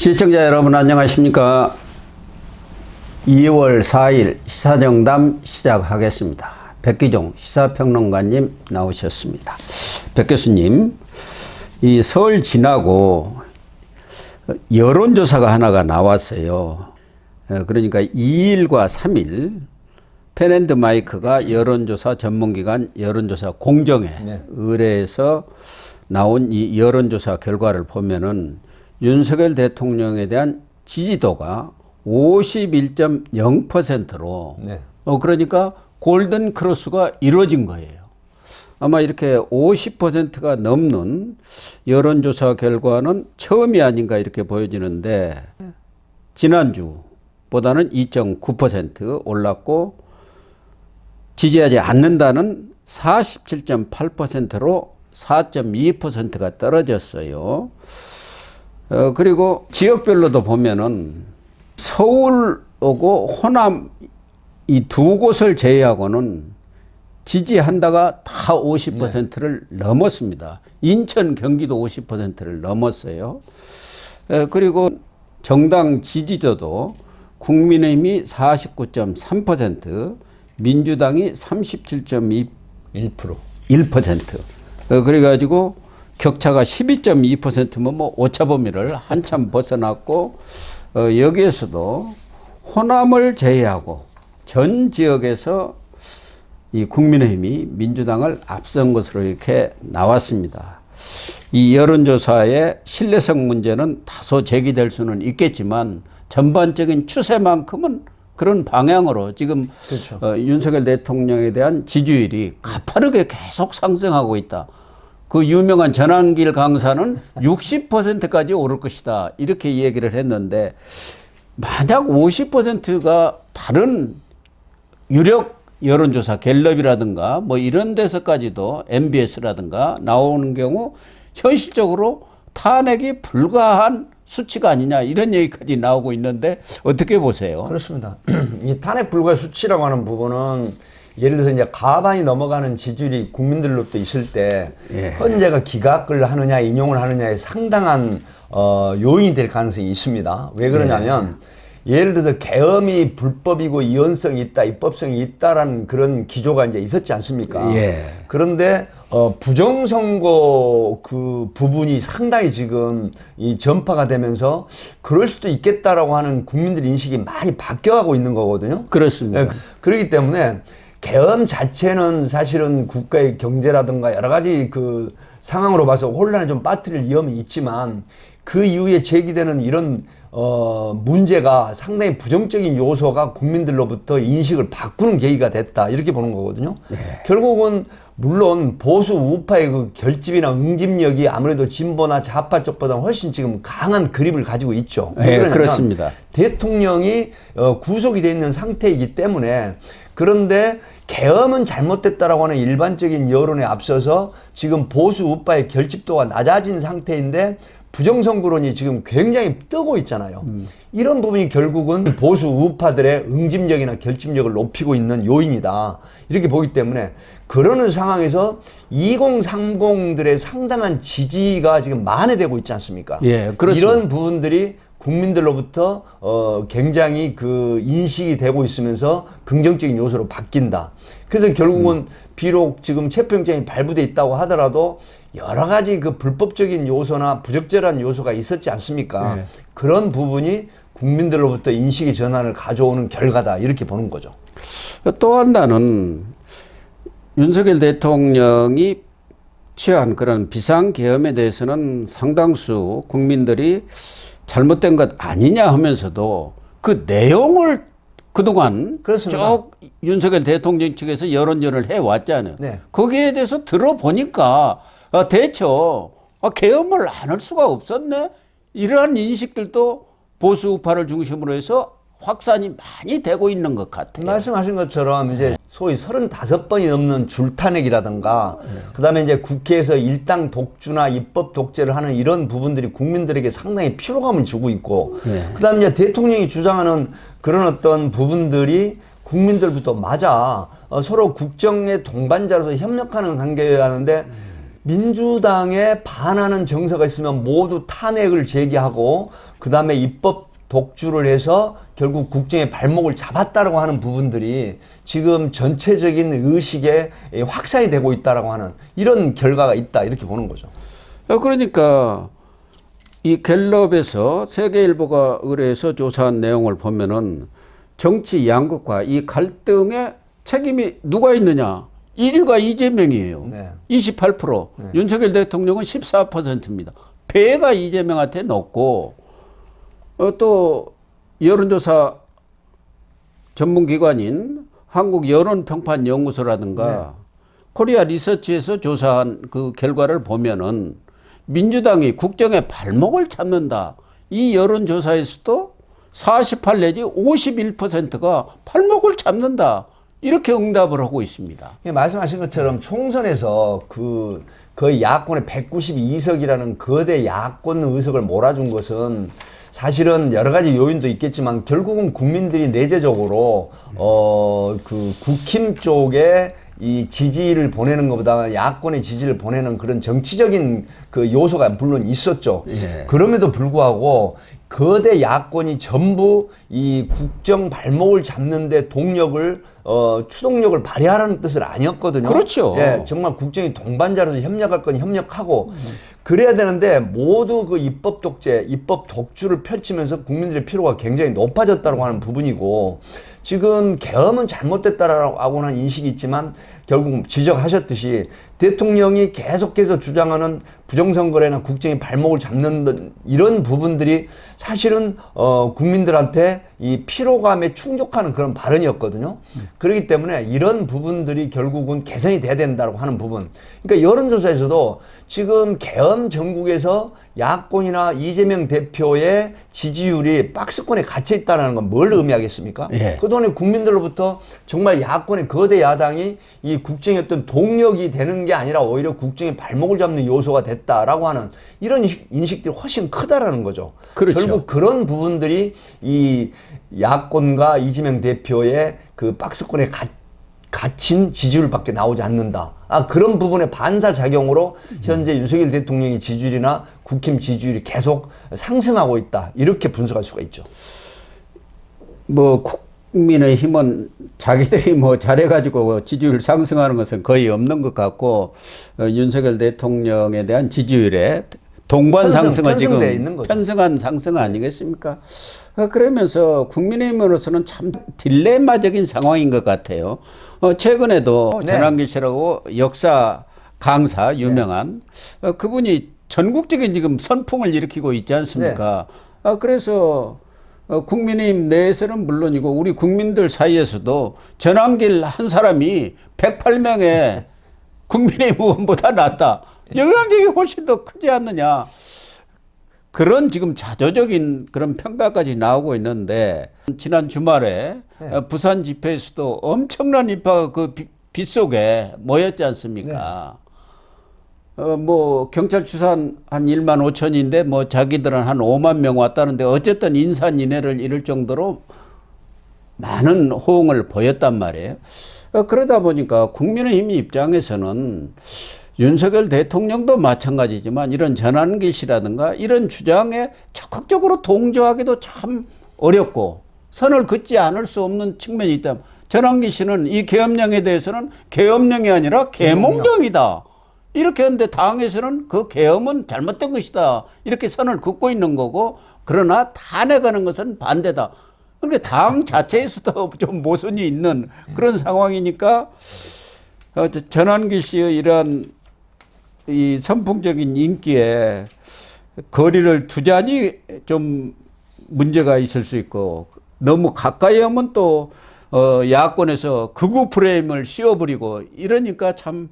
시청자 여러분 안녕하십니까. 2월 4일 시사정담 시작하겠습니다. 백기종 시사평론가님 나오셨습니다. 백 교수님, 이 설 지나고 여론조사가 하나가 나왔어요. 그러니까 2일과 3일 펜앤드마이크가 여론조사 전문기관 여론조사 공정에 의뢰해서 나온 이 여론조사 결과를 보면은 윤석열 대통령에 대한 지지도가 51.0%로 그러니까 골든 크로스가 이루어진 거예요. 아마 이렇게 50%가 넘는 여론조사 결과는 처음이 아닌가 이렇게 보여지는데 지난주보다는 2.9% 올랐고 지지하지 않는다는 47.8%로 4.2%가 떨어졌어요. 그리고 지역별로도 보면은 서울하고 호남 이 두 곳을 제외하고는 지지한다가 다 50%를 넘었습니다. 인천, 경기도 50%를 넘었어요. 그리고 정당 지지도도 국민의힘이 49.3%, 민주당이 37.1%. 그래가지고 격차가 12.2%면 뭐 오차범위를 한참 벗어났고, 여기에서도 호남을 제외하고 전 지역에서 이 국민의힘이 민주당을 앞선 것으로 이렇게 나왔습니다. 이 여론조사의 신뢰성 문제는 다소 제기될 수는 있겠지만 전반적인 추세만큼은 그런 방향으로 지금 그렇죠. 윤석열 대통령에 대한 지지율이 가파르게 계속 상승하고 있다. 그 유명한 전환길 강사는 60%까지 오를 것이다. 이렇게 얘기를 했는데 만약 50%가 다른 유력 여론조사 갤럽이라든가 뭐 이런 데서까지도 MBS라든가 나오는 경우 현실적으로 탄핵이 불가한 수치가 아니냐 이런 얘기까지 나오고 있는데 어떻게 보세요? 그렇습니다. 이 탄핵 불가 수치라고 하는 부분은 예를 들어서 이제 과반이 넘어가는 지지율이 국민들로부터 있을 때 헌재가 기각을 하느냐 인용을 하느냐에 상당한 요인이 될 가능성이 있습니다. 왜 그러냐면 예를 들어서 계엄이 불법이고 이원성이 있다, 입법성이 있다라는 그런 기조가 이제 있었지 않습니까? 그런데 부정선거 그 부분이 상당히 지금 이 전파가 되면서 그럴 수도 있겠다라고 하는 국민들 인식이 많이 바뀌어가고 있는 거거든요. 그렇습니다. 그렇기 때문에 계엄 자체는 사실은 국가의 경제라든가 여러 가지 그 상황으로 봐서 혼란에 좀 빠뜨릴 위험이 있지만 그 이후에 제기되는 이런 문제가 상당히 부정적인 요소가 국민들로부터 인식을 바꾸는 계기가 됐다 이렇게 보는 거거든요. 결국은 물론 보수 우파의 그 결집이나 응집력이 아무래도 진보나 좌파 쪽보다 훨씬 지금 강한 그립을 가지고 있죠. 그렇습니다. 대통령이 구속이 돼 있는 상태이기 때문에 그런데 계엄은 잘못됐다라고 하는 일반적인 여론에 앞서서 지금 보수 우파의 결집도가 낮아진 상태인데 부정선거론이 지금 굉장히 뜨고 있잖아요. 이런 부분이 결국은 보수 우파들의 응집력이나 결집력을 높이고 있는 요인이다. 이렇게 보기 때문에 그러는 상황에서 2030들의 상당한 지지가 지금 만회되고 있지 않습니까? 이런 부분들이 국민들로부터 굉장히 그 인식이 되고 있으면서 긍정적인 요소로 바뀐다. 그래서 결국은 비록 지금 체포영장이 발부돼 있다고 하더라도 여러 가지 그 불법적인 요소나 부적절한 요소가 있었지 않습니까? 그런 부분이 국민들로부터 인식의 전환을 가져오는 결과다. 이렇게 보는 거죠. 또 하나는 윤석열 대통령이 취한 그런 비상계엄에 대해서는 상당수 국민들이 잘못된 것 아니냐 하면서도 그 내용을 그동안 그렇습니다. 쭉 윤석열 대통령 측에서 여론전을 해왔잖아요. 거기에 대해서 들어보니까 대처 계엄을 안 할 수가 없었네. 이러한 인식들도 보수 우파를 중심으로 해서 확산이 많이 되고 있는 것 같아요. 말씀하신 것처럼 이제 소위 35번이 넘는 줄탄핵이라든가 그다음에 이제 국회에서 일당 독주나 입법 독재를 하는 이런 부분들이 국민들에게 상당히 피로감을 주고 있고 그다음에 이제 대통령이 주장하는 그런 어떤 부분들이 국민들부터 맞아 서로 국정의 동반자로서 협력하는 관계여야 하는데 민주당에 반하는 정서가 있으면 모두 탄핵을 제기하고 그다음에 입법 독주를 해서 결국 국정의 발목을 잡았다라고 하는 부분들이 지금 전체적인 의식에 확산이 되고 있다라고 하는 이런 결과가 있다 이렇게 보는 거죠. 그러니까 이 갤럽에서 세계일보가 의뢰해서 조사한 내용을 보면은 정치 양극화 이 갈등에 책임이 누가 있느냐? 1위가 이재명이에요. 네. 28%. 네. 윤석열 대통령은 14%입니다. 배가 이재명한테 넣고 또 여론조사 전문기관인 한국여론평판연구소라든가 네. 코리아 리서치에서 조사한 그 결과를 보면은 민주당이 국정의 발목을 잡는다. 이 여론조사에서도 48 내지 51%가 발목을 잡는다. 이렇게 응답을 하고 있습니다. 말씀하신 것처럼 총선에서 거의 야권의 192석이라는 거대 야권 의석을 몰아준 것은 사실은 여러 가지 요인도 있겠지만 결국은 국민들이 내재적으로 국힘 쪽에 이 지지를 보내는 것보다 야권의 지지를 보내는 그런 정치적인 그 요소가 물론 있었죠. 예. 그럼에도 불구하고 거대 야권이 전부 이 국정 발목을 잡는데 동력을 추동력을 발휘하라는 뜻은 아니었거든요. 그렇죠. 예, 정말 국정의 동반자로서 협력할 건 협력하고 그래야 되는데 모두 그 입법 독재, 입법 독주를 펼치면서 국민들의 피로가 굉장히 높아졌다고 하는 부분이고 지금 계엄은 잘못됐다라고 하는 인식이 있지만 결국 지적하셨듯이 대통령이 계속해서 주장하는 부정선거래나 국정의 발목을 잡는 이런 부분들이 사실은 국민들한테 이 피로감에 충족하는 그런 발언이었거든요. 그렇기 때문에 이런 부분들이 결국은 개선이 돼야 된다고 하는 부분. 그러니까 여론조사에서도 지금 계엄 전국에서 야권이나 이재명 대표의 지지율이 박스권에 갇혀 있다는 건 뭘 의미하겠습니까? 예. 그동안에 국민들로부터 정말 야권의 거대 야당이 이 국정의 어떤 동력이 되는 게 아니라 오히려 국정의 발목을 잡는 요소가 됐다라고 하는 이런 인식들이 훨씬 크다라는 거죠. 그렇죠. 결국 그런 부분들이 이 야권과 이재명 대표의 그 박스권에 갇힌 지지율밖에 나오지 않는다. 그런 부분의 반사작용으로 현재 윤석열 대통령의 지지율이나 국힘 지지율이 계속 상승하고 있다. 이렇게 분석할 수가 있죠. 뭐 국민의힘은 자기들이 뭐 잘해가지고 지지율 상승하는 것은 거의 없는 것 같고 윤석열 대통령에 대한 지지율에 동반 상승은 지금 편승한 상승 아니겠습니까? 그러면서 국민의힘으로서는 참 딜레마적인 상황인 것 같아요. 최근에도 네. 전환기 씨라고 역사 강사 유명한 그분이 전국적인 지금 선풍을 일으키고 있지 않습니까? 그래서 국민의힘 내에서는 물론이고 우리 국민들 사이에서도 전환길 한 사람이 108명의 국민의힘 의원보다 낫다. 영향력이 훨씬 더 크지 않느냐. 그런 지금 자조적인 그런 평가까지 나오고 있는데 지난 주말에 부산 집회에서도 엄청난 인파가 그 빗속에 모였지 않습니까? 뭐 경찰 추산 한 1만 5천인데 뭐 자기들은 한 5만 명 왔다는데 어쨌든 인산인해를 이룰 정도로 많은 호응을 보였단 말이에요. 그러다 보니까 국민의힘 입장에서는 윤석열 대통령도 마찬가지지만 이런 전환길 씨라든가 이런 주장에 적극적으로 동조하기도 참 어렵고 선을 긋지 않을 수 없는 측면이 있다. 전환길 씨는 이 계엄령에 대해서는 계엄령이 아니라 계몽령이다. 이렇게 하는데 당에서는 그 계엄은 잘못된 것이다. 이렇게 선을 긋고 있는 거고 그러나 탄핵하는 것은 반대다. 그러니까 당 자체에서도 좀 모순이 있는 그런 상황이니까 전환길 씨의 이러한 이 선풍적인 인기에 거리를 두자니 좀 문제가 있을 수 있고 너무 가까이 하면 또 야권에서 극우 프레임을 씌워버리고 이러니까 참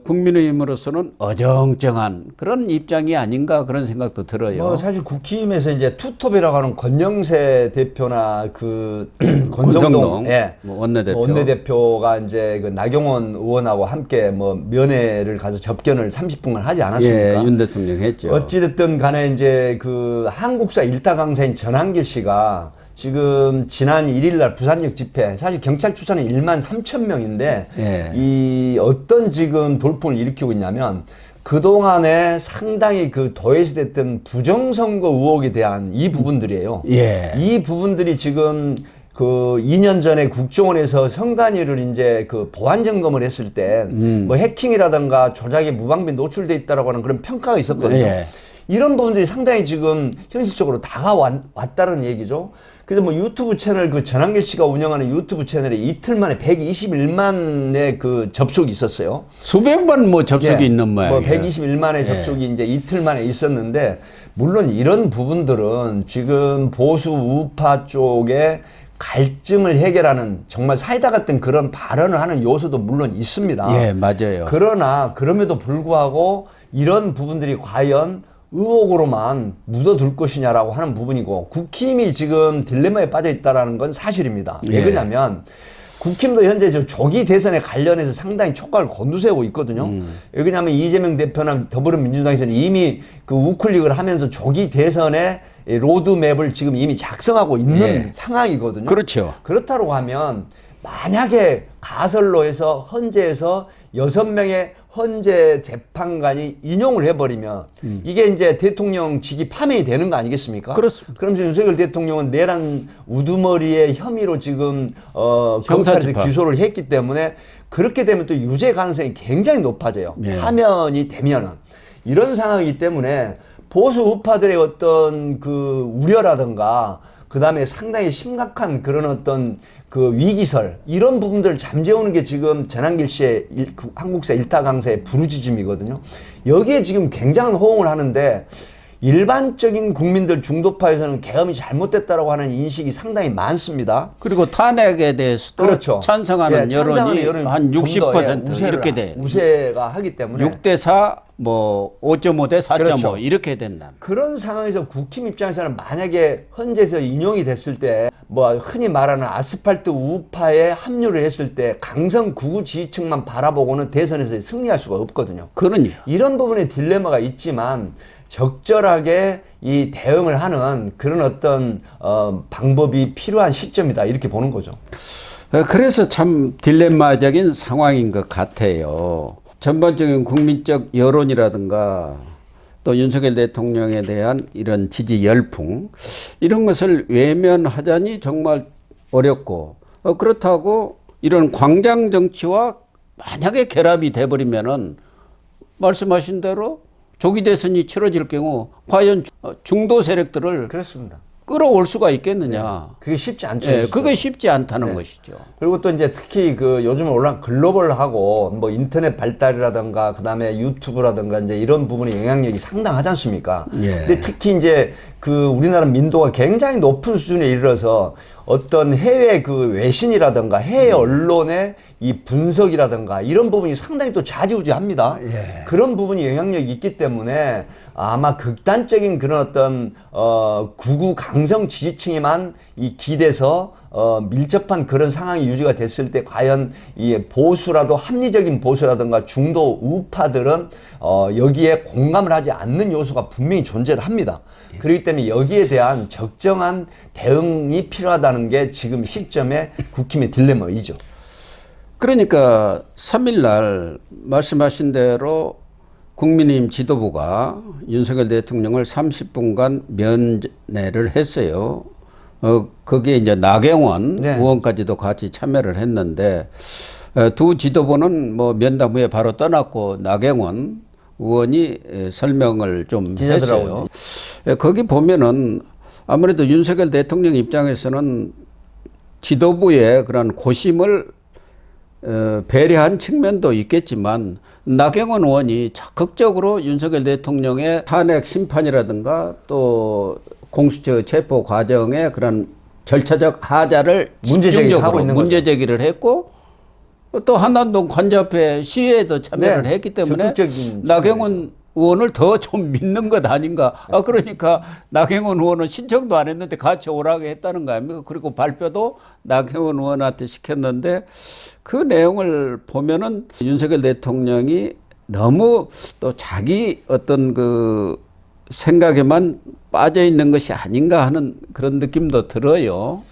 국민의힘으로서는 어정쩡한 그런 입장이 아닌가 그런 생각도 들어요. 사실 국힘에서 이제 투톱이라고 하는 권영세 대표나 그 권성동 뭐 원내대표가 이제 그 나경원 의원하고 함께 뭐 면회를 가서 접견을 30분간 하지 않았습니까? 예, 윤 대통령 했죠. 어찌됐든 간에 이제 그 한국사 일타 강사인 전환길 씨가 지금 지난 1일 날 부산역 집회, 사실 경찰 추산은 1만 3천 명인데 예. 이 어떤 지금 돌풍을 일으키고 있냐면 그동안에 상당히 그 도외시됐던 부정선거 의혹에 대한 이 부분들이에요. 예. 이 부분들이 지금 그 2년 전에 국정원에서 선관위를 이제 그 보안 점검을 했을 때 뭐 해킹이라든가 조작에 무방비 노출돼 있다라고 하는 그런 평가가 있었거든요. 예. 이런 부분들이 상당히 지금 현실적으로 다가왔다는 얘기죠. 그래서 뭐 유튜브 채널 그 전한길 씨가 운영하는 유튜브 채널에 이틀 만에 121만의 그 접속이 있었어요. 수백만 뭐 접속이 있는 모양이에요. 뭐 121만의 접속이 이제 이틀 만에 있었는데 물론 이런 부분들은 지금 보수 우파 쪽에 갈증을 해결하는 정말 사이다 같은 그런 발언을 하는 요소도 물론 있습니다. 예, 맞아요. 그러나 그럼에도 불구하고 이런 부분들이 과연 의혹으로만 묻어둘 것이냐라고 하는 부분이고 국힘이 지금 딜레마에 빠져 있다는 건 사실입니다. 왜 예. 그러냐면 국힘도 현재 저 조기 대선에 관련해서 상당히 촉각을 곤두세우고 있거든요. 왜 그러냐면 이재명 대표나 더불어민주당에서는 이미 그 우클릭을 하면서 조기 대선에 로드맵을 지금 이미 작성하고 있는 예. 상황이거든요. 그렇죠. 그렇다고 하면 만약에 가설로 해서 헌재에서 6명의 헌재 재판관이 인용을 해버리면 이게 이제 대통령직이 파면이 되는 거 아니겠습니까? 그렇습니다. 그러면서 윤석열 대통령은 내란 우두머리의 혐의로 지금 경찰에서 형사재판. 기소를 했기 때문에 그렇게 되면 또 유죄 가능성이 굉장히 높아져요. 예. 파면이 되면은 이런 상황이기 때문에 보수 우파들의 어떤 그 우려라든가 그 다음에 상당히 심각한 그런 어떤 그 위기설 이런 부분들을 잠재우는 게 지금 전한길 씨의 한국사 일타 강사의 부르짖음이거든요. 여기에 지금 굉장한 호응을 하는데 일반적인 국민들 중도파에서는 계엄이 잘못됐다라고 하는 인식이 상당히 많습니다. 그리고 탄핵에 대해서도 그렇죠. 찬성하는 예, 여론이 여론이 한 좀 더, 60% 이렇게 돼. 우세가 하기 때문에 6대 4, 뭐 5.5 대 4.5 그렇죠. 이렇게 된다. 그런 상황에서 국힘 입장에서는 만약에 헌재에서 인용이 됐을 때 뭐 흔히 말하는 아스팔트 우파에 합류를 했을 때 강성 구구 지지층만 바라보고는 대선에서 승리할 수가 없거든요. 그러니요. 이런 부분에 딜레마가 있지만 적절하게 이 대응을 하는 그런 어떤 방법이 필요한 시점이다 이렇게 보는 거죠. 그래서 참 딜레마적인 상황인 것 같아요. 전반적인 국민적 여론이라든가 또 윤석열 대통령에 대한 이런 지지 열풍 이런 것을 외면하자니 정말 어렵고 그렇다고 이런 광장 정치와 만약에 결합이 돼버리면은 말씀하신 대로 조기 대선이 치러질 경우 과연 중도 세력들을 그렇습니다. 끌어올 수가 있겠느냐. 그게 쉽지 않죠. 예, 그게 쉽지 않다는 것이죠. 그리고 또 이제 특히 그 요즘 올라온 글로벌하고 뭐 인터넷 발달이라든가 그다음에 유튜브라든가 이제 이런 부분의 영향력이 상당하지 않습니까? 예. 근데 특히 이제 그 우리나라 민도가 굉장히 높은 수준에 이르러서 어떤 해외 그 외신이라든가 해외 언론의 이 분석이라든가 이런 부분이 상당히 또 좌지우지합니다. 예. 그런 부분이 영향력이 있기 때문에 아마 극단적인 그런 어떤 구구 강성 지지층에만 이 기대서 밀접한 그런 상황이 유지가 됐을 때 과연 이 보수라도 합리적인 보수라든가 중도 우파들은 여기에 공감을 하지 않는 요소가 분명히 존재를 합니다. 그렇기 때문에 여기에 대한 적정한 대응이 필요하다는 게 지금 시점의 국힘의 딜레마이죠. 그러니까 3일 날 말씀하신 대로 국민의힘 지도부가 윤석열 대통령을 30분간 면회를 했어요. 거기에 이제 나경원 네. 의원까지도 같이 참여를 했는데 두 지도부는 뭐 면담 후에 바로 떠났고 나경원 의원이 설명을 좀 했어요. 거기 보면은 아무래도 윤석열 대통령 입장에서는 지도부의 그런 고심을 배려한 측면도 있겠지만 나경원 의원이 적극적으로 윤석열 대통령의 탄핵 심판이라든가 또 공수처 체포 과정의 그런 절차적 하자를 집중적으로 문제 제기를 했고 또 한남동 관저협회 시위에도 참여를 했기 때문에 나경원 의원을 더 좀 믿는 것 아닌가. 그러니까 나경원 의원은 신청도 안 했는데 같이 오라고 했다는 거 아닙니까? 그리고 발표도 나경원 의원한테 시켰는데 그 내용을 보면은 윤석열 대통령이 너무 또 자기 어떤 그 생각에만 빠져 있는 것이 아닌가 하는 그런 느낌도 들어요.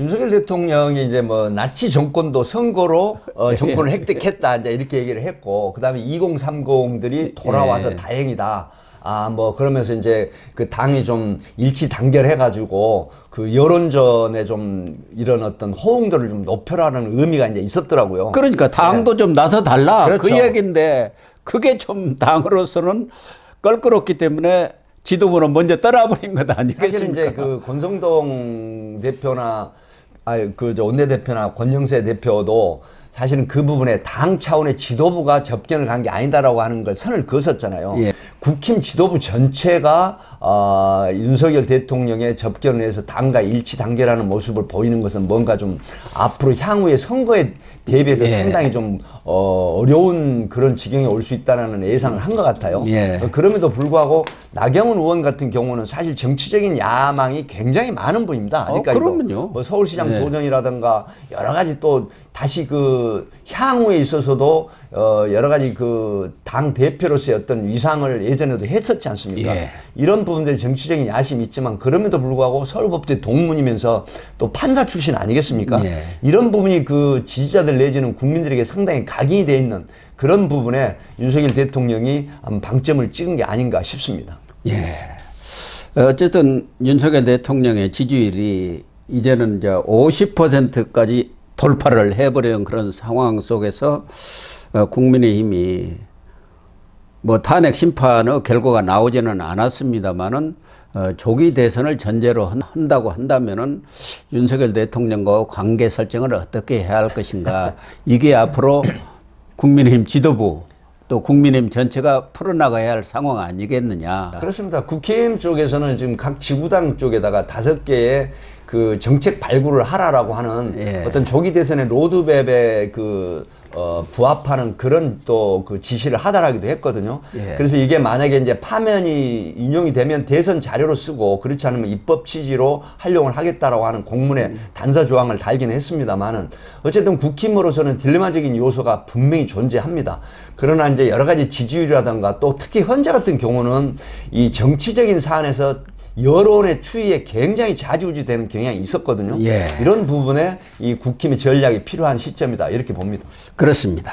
윤석열 대통령이 이제 뭐 나치 정권도 선거로 정권을 획득했다 이제 이렇게 얘기를 했고, 그다음에 2030들이 돌아와서 다행이다. 아, 뭐 그러면서 이제 그 당이 좀 일치 단결해가지고 그 여론전에 좀 이런 어떤 호응도를 좀 높여라는 의미가 이제 있었더라고요. 그러니까 당도 좀 나서 달라. 그렇죠. 그 얘기인데 그게 좀 당으로서는 껄끄럽기 때문에 지도부는 먼저 떠나버린 것 아니겠습니까? 사실은 이제 그 권성동 대표나 저 원내대표나 권영세 대표도 사실은 그 부분에 당 차원의 지도부가 접견을 간 게 아니다라고 하는 걸 선을 그었었잖아요. 예. 국힘 지도부 전체가 윤석열 대통령의 접견을 해서 당과 일치 단계라는 모습을 보이는 것은 뭔가 좀 앞으로 향후의 선거에 대비해서 상당히 좀 어려운 그런 지경에 올 수 있다는 예상을 한 것 같아요. 그럼에도 불구하고 나경원 의원 같은 경우는 사실 정치적인 야망이 굉장히 많은 분입니다. 아직까지도. 그러면요. 뭐 서울시장 도전이라든가 여러 가지 또 다시 그 향후에 있어서도 여러 가지 그 당 대표로서의 어떤 위상을 예전에도 했었지 않습니까? 이런 부분들이 정치적인 야심이 있지만 그럼에도 불구하고 서울법대 동문이면서 또 판사 출신 아니겠습니까? 이런 부분이 그 지지자들 내지는 국민들에게 상당히 각인이 돼 있는 그런 부분에 윤석열 대통령이 방점을 찍은 게 아닌가 싶습니다. 어쨌든 윤석열 대통령의 지지율이 이제는 이제 50%까지 돌파를 해버리는 그런 상황 속에서 국민의힘이 뭐 탄핵 심판의 결과가 나오지는 않았습니다만은 조기 대선을 전제로 한다고 한다면은 윤석열 대통령과 관계 설정을 어떻게 해야 할 것인가, 이게 앞으로 국민의힘 지도부 또 국민의힘 전체가 풀어나가야 할 상황 아니겠느냐. 그렇습니다. 국힘 쪽에서는 지금 각 지구당 쪽에다가 5개의 그 정책 발굴을 하라라고 하는 어떤 조기 대선의 로드맵에 부합하는 그런 또 그 지시를 하달하기도 했거든요. 그래서 이게 만약에 이제 파면이 인용이 되면 대선 자료로 쓰고 그렇지 않으면 입법 취지로 활용을 하겠다라고 하는 공문에 단서 조항을 달기는 했습니다만은 어쨌든 국힘으로서는 딜레마적인 요소가 분명히 존재합니다. 그러나 이제 여러 가지 지지율이라든가 또 특히 현재 같은 경우는 이 정치적인 사안에서 여론의 추이에 굉장히 좌지우지되는 경향이 있었거든요. 이런 부분에 이 국힘의 전략이 필요한 시점이다 이렇게 봅니다. 그렇습니다.